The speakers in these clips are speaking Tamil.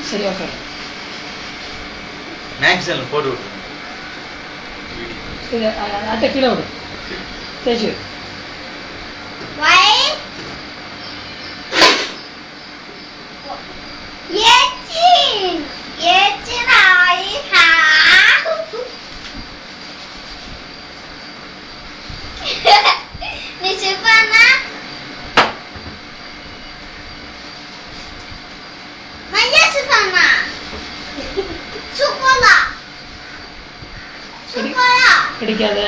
சரி ஓகே மேக்ஸில் போட்டு விட்டு இது அட்டை கீழே விடு தேய்ச்சி பிடிக்காத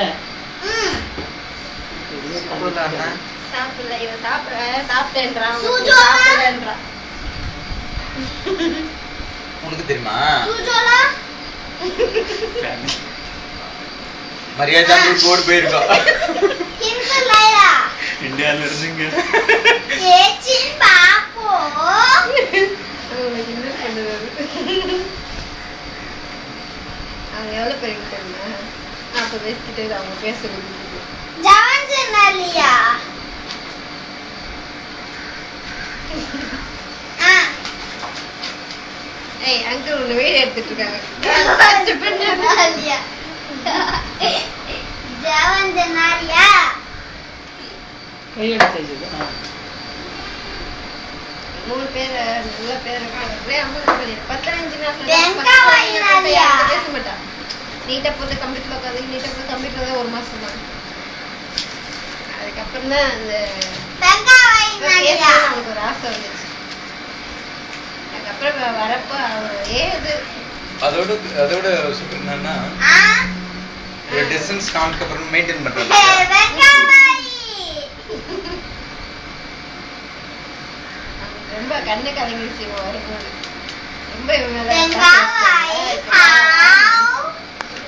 உனக்கு தெரியுமா மரியாதை போட்டு போயிருக்கோம் இந்தியால இருந்துங்க அவங்க எவ்வளவு பேருக்கு தெரியுமா 40 வயசுக்கிட்ட அவங்க பேசுறது ஏய் அங்கிள் உன்னை வீடு எடுத்துட்டு இருக்காங்க கையோட தேய்ச்சது 3 பேர் நல்ல பேர் இருக்காங்க 15 நாள் பேச மாட்டான் நீட்டா போட்டு கம்ப்யூட்டர்ல உட்காந்து நீட்டா போட்டு கம்ப்யூட்டர்ல 1 மாசம் தான் அதுக்கப்புறம் தான் அந்த அவனுக்கு ஒரு ஆசை வந்துச்சு அதுக்கப்புறம் வரப்போ ஏது அதோட சூப்பர் என்னன்னா ஒரு டிஸ்டன்ஸ் காமிக்க அப்புறம் மெயின்டைன் பண்றது ரொம்ப கண்ணு கலங்கிடுச்சு வரும்போது ரொம்ப இவன் மேல